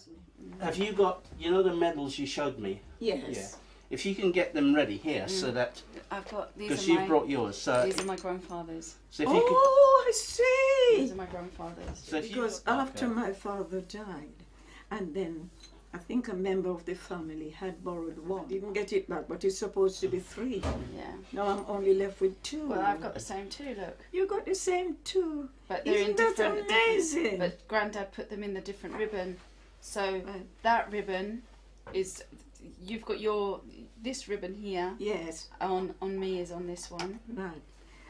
trust me. Have you got, you know, the medals you showed me? Yes. Yeah. If you can get them ready here, so that I've got these. because Are you my, brought yours, so these are my grandfather's. so if you could, Oh, I see. These are my grandfather's. so if Because you, after my father died, and then I think a member of the family had borrowed one. Didn't get it back, but it's supposed to be 3. Yeah. Now I'm only left with 2. Well, I've got the same too. Look. You got the same 2. But they're Isn't in that different. amazing? But Granddad put them in the different ribbon. So Right. that ribbon is. You've got this ribbon here. Yes, On me is on this one. right.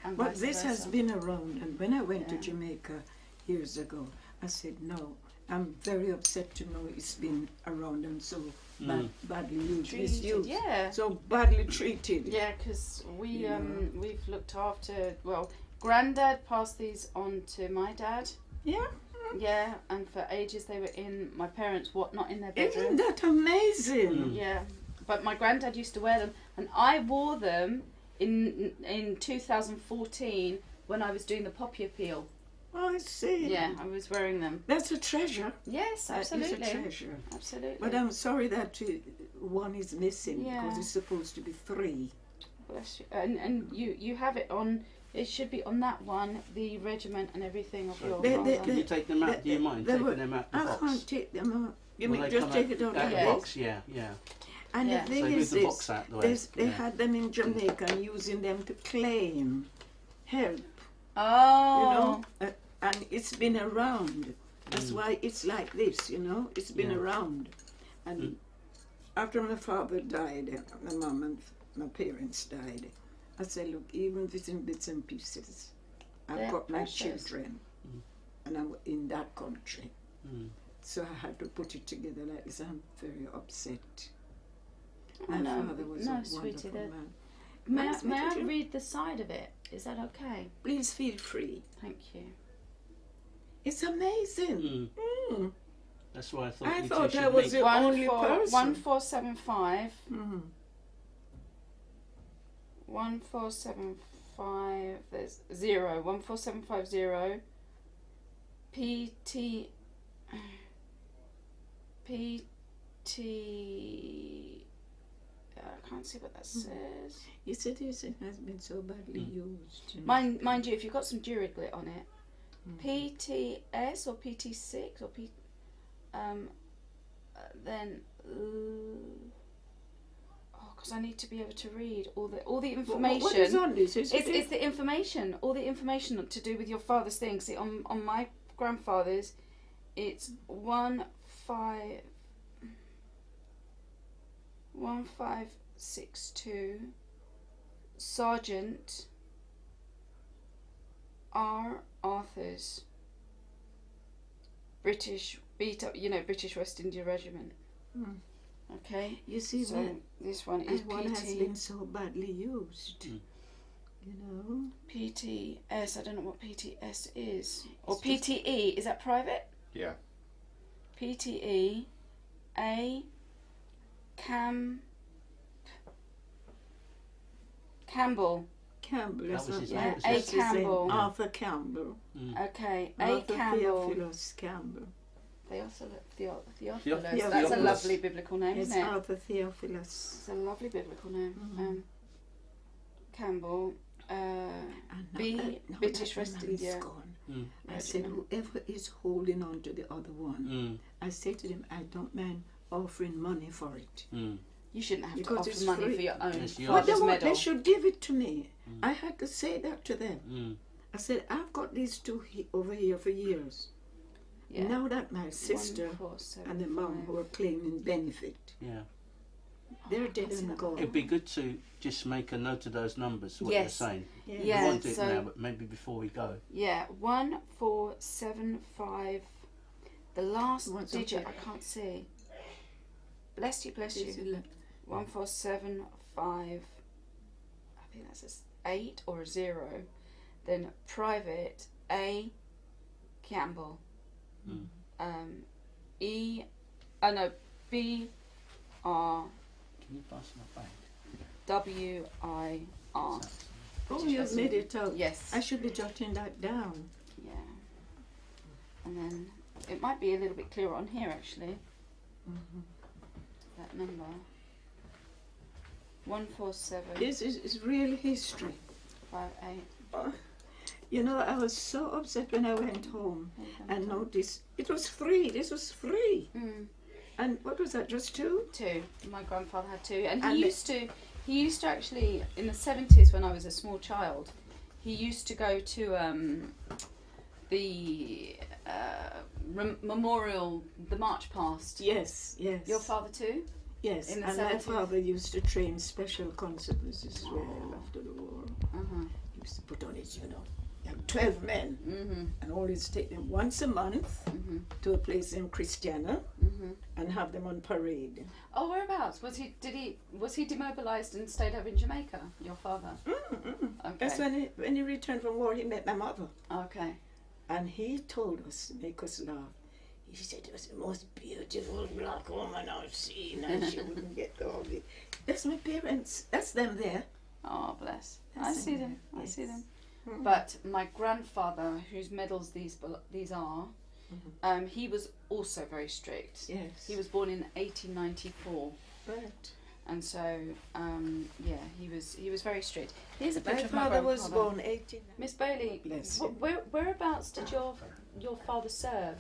And But vice this has versa. been around, and when I went to Yeah. Jamaica years ago, I said, no, I'm very upset to know it's been around and so badly used, Treated, misused. yeah. So badly treated. Yeah, because Yeah. we've looked after. Well, Granddad passed these on to my dad. Yeah. Yeah, and for ages they were in my parents' not in their bedroom. Isn't that amazing? Yeah, but my granddad used to wear them, and I wore them in 2014 when I was doing the Poppy Appeal. Oh, I see. Yeah, I was wearing them. That's a treasure. Yes, That is absolutely. a treasure. Absolutely. But I'm sorry that one is missing Yeah. because it's supposed to be 3. Bless you. And you have it on. It should be on that one, the regiment and everything of your father. can you take them out? Do you mind taking them out the I box? can't take them out. You Will mean they just come take out it out out like the Yeah. this? box? Yeah, yeah. And Yeah. the thing So move is the box out the way. they Yeah. had them in Jamaica and using them to claim help, Oh. you know, and it's been around. That's why it's like this, you know. It's been Yeah. around. And after my father died, my mum and my parents died, I said, look, even if it's in bits and pieces, I've They're got my precious. children, and I'm in that country. Mm. So I had to put it together like this. I'm very upset. Oh, My no, father was no, a sweetie, wonderful that- man. May Nice I meeting you. read the side of it? Is that okay? Please feel free. Thank you. It's amazing. Mm. That's why I thought I you thought two I should was meet. the only person. 1475. Mm. 1475. There's 0. 14750. PT. I can't see what that says. You said it has been so badly used. Mind you, if you've got some Duraglit on it, PTS or PT6 or then because I need to be able to read all the information. What is on this? It's the information, all the information to do with your father's things. See, on my grandfather's, it's 1562 Sergeant R. Arthurs, British British West India Regiment. Mm. Okay. You see, So this one is and one has PT. been so badly used. You know. PTS. I don't know what PTS is. Or It's just- PTE. Is that private? Yeah. PTE. A. Campbell. Campbell. That's That was not his right. name, Yeah, was A. it? That's his name. Campbell. Arthur Campbell. Okay. A. Arthur Campbell. Theophilus Campbell. Theophilus. Theophilus. That's a lovely biblical name, It's isn't it? Arthur Theophilus. It's a lovely biblical name. Mhm. Campbell. And B. now British that West man is India. gone, Mm. I said, whoever is holding on to the other one, Mm. I say to them, I don't mind offering money for it. Mm. You shouldn't have Because to it's offer money free. for your own It's yours. But they, father's want, they medal. should give it to me. I had to say that to them. Mm. I said, I've got these 2 over here for years. Yeah. Now that my sister and the mum who are claiming benefit, Yeah. they're dead and gone. It'd be good to just make a note of those numbers, what Yes. you're saying. Yeah. We Yeah, won't do it so- now, but maybe before we go. Yeah, 1475. The last What's digit up I can't see. Bless you, bless Is you. it 1475. I think that's a 8 or a 0. Then private A. Campbell. Mm. B. R. Can you pass my bag? WIR. Oh, you've made it out. Yes. I should be jotting that down. Yeah. And then it might be a little bit clearer on here actually. That number. 147 This is real history. 58. Oh, you know, I was so upset when I went home and noticed it was free. This was free. Mm. And what was that? Just 2? 2. My grandfather had 2, and And he used to actually in the 70s when I was a small child. He used to go to the memorial, the march past. Yes, yes. Your father too? Yes, in the and my 70s? father used to train special constables as well after the war. He used to put on his, you know, he had 12 men and always take them once a month to a place in Christiana and have them on parade. Oh, whereabouts was he? Was he demobilised and stayed over in Jamaica? Your father? Okay. That's when he returned from war, he met my mother. Okay. And he told us, to make us laugh, he said it was the most beautiful black woman I've seen, and she wouldn't get all the... That's my parents. That's them there. Oh, bless. I That's see in them. there, I see yes. them. But my grandfather, whose medals these are, he was also very strict. Yes. He was born in 1894, Right. and so yeah, he was very strict. Here's a My picture of my father was grandfather. born 18... Miss Bailey, Bless him. whereabouts did your father serve?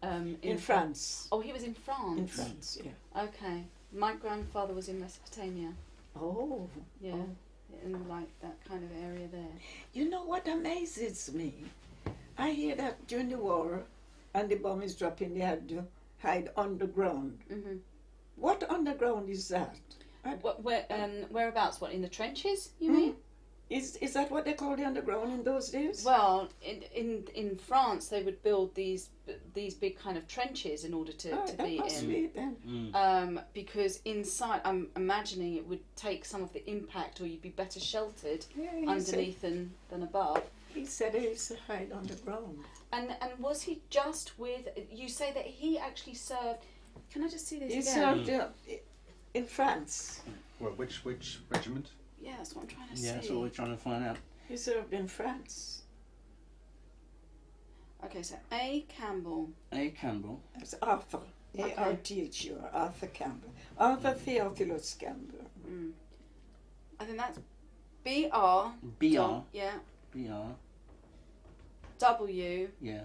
In France. Oh, he was in France. In France, yeah. Okay. My grandfather was in Mesopotamia. Oh. Yeah. Oh. In like that kind of area there. You know what amazes me? I hear that during the war and the bomb is dropping, they had to hide underground. Mhm. What underground is that? Whereabouts? What, in the trenches? You mean? Is that what they called the underground in those days? Well, in France they would build these big kind of trenches in order to that be must in. be it then. Because inside, I'm imagining it would take some of the impact, or you'd be better sheltered Yeah, he underneath than above. He said he used to hide underground. And was he just with? You say that he actually served. Can I just see this He again? served in France. Well, which regiment? Yeah, that's what I'm trying to see. Yeah, that's what we're trying to find out. He served in France. Okay, so A. Campbell. A. Campbell. That's Arthur. Okay. A-R-T-H-U, Arthur Campbell. Arthur Theophilus Campbell. I think that's B.R. B.R. Yeah. B.R. W. Yeah.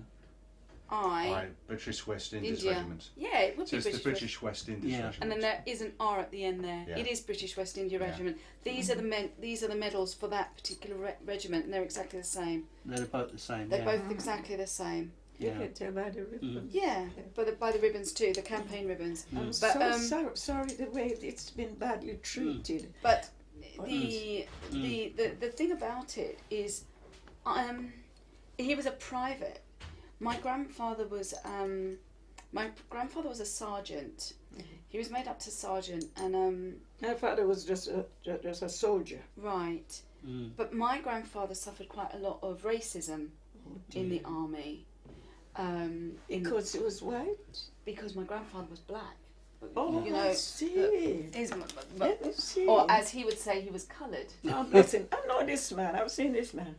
I. British West Indies India. Regiment. Yeah, it would So be it's the British. British West Indies Yeah. Regiment. And then there is an R at the end there. Yeah. It is British West India Yeah. Regiment. These are the medals for that particular regiment, and they're exactly the same. They're both the same. They're yeah. both exactly the same. You Yeah. can tell by the ribbons. Yeah, by the ribbons too, the campaign ribbons. I'm But so sorry the way it's been badly treated. but the thing about it is, he was a private. My grandfather was a sergeant. He was made up to sergeant, and My father was just a soldier. right. But my grandfather suffered quite a lot of racism in the army. Because he was white? Because my grandfather was black. Oh, you know, I see. Let me see. or as he would say, he was coloured. Oh, bless him. I know this man. I've seen this man.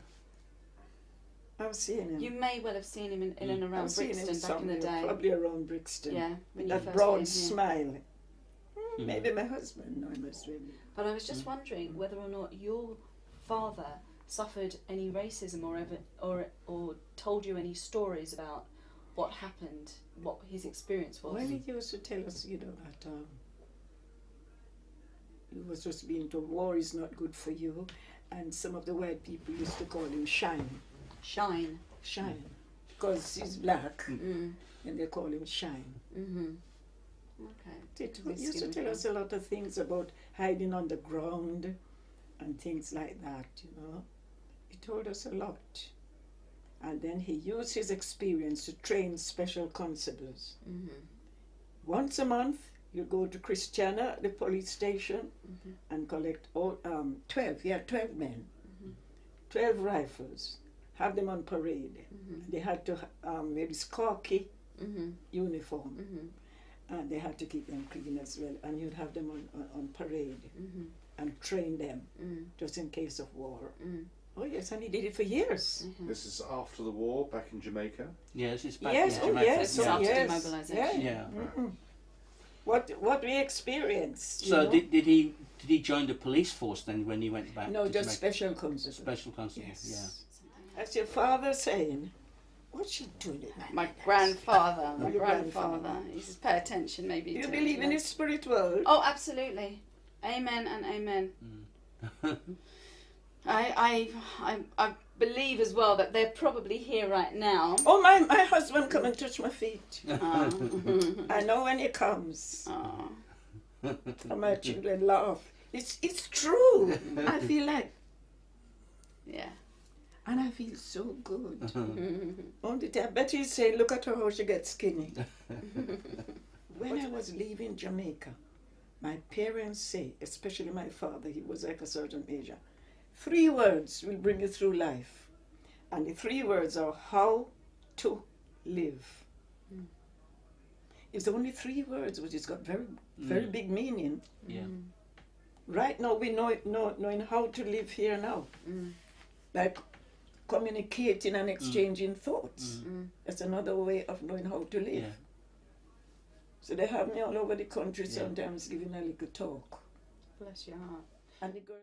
I've seen him. You may well have seen him in and around I've seen him Brixton back in the somewhere, day. probably around Brixton. Yeah, when With you that first broad came here. smile. Maybe my husband. No, he must be. But I was just wondering whether or not your father suffered any racism or told you any stories about what happened, what his experience was. Well, he used to tell us, you know, that he was just being told war is not good for you, and some of the white people used to call him Shine. Shine. Shine. Because he's black, Mm. and they call him Shine. Okay. He used to tell us a lot of things about hiding on the ground and things like that, you know. He told us a lot. And then he used his experience to train special constables. Once a month, you go to Christiana, the police station, and collect all 12 men, 12 rifles, have them on parade. They had to wear this khaki uniform, and they had to keep them clean as well. And you'd have them on parade and train them just in case of war. Oh yes, and he did it for years. This is after the war, back in Jamaica. Yeah, this is back Yes, in oh Jamaica. yes, It's oh after yes. demobilisation. Yeah. what we experienced. you So know? did he join the police force then when he went back? No, to just Jamaica? special constable. Special constable. Yes. As your father saying, what's she doing? My grandfather. My Your grandfather. grandfather. He says, pay attention, maybe. Do you to- believe in his spirit world? Oh, absolutely. Amen and amen. Yeah. I believe as well that they're probably here right now. Oh, my husband come and touch my feet. Oh. I know when he comes. Oh. And my children laugh. It's true. I feel like, Yeah. and I feel so good. Only I bet he's saying, look at her how she gets skinny. When I was leaving Jamaica, my parents say, especially my father, he was like a certain age, 3 words will bring you through life. And the 3 words are how to live. It's only 3 words, but it's got very big meaning. Yeah. Right now we knowing how to live here now. Like communicating and exchanging thoughts. That's another way of knowing how to live. Yeah. So they have me all over the country sometimes giving a little talk. Bless your heart. And the girl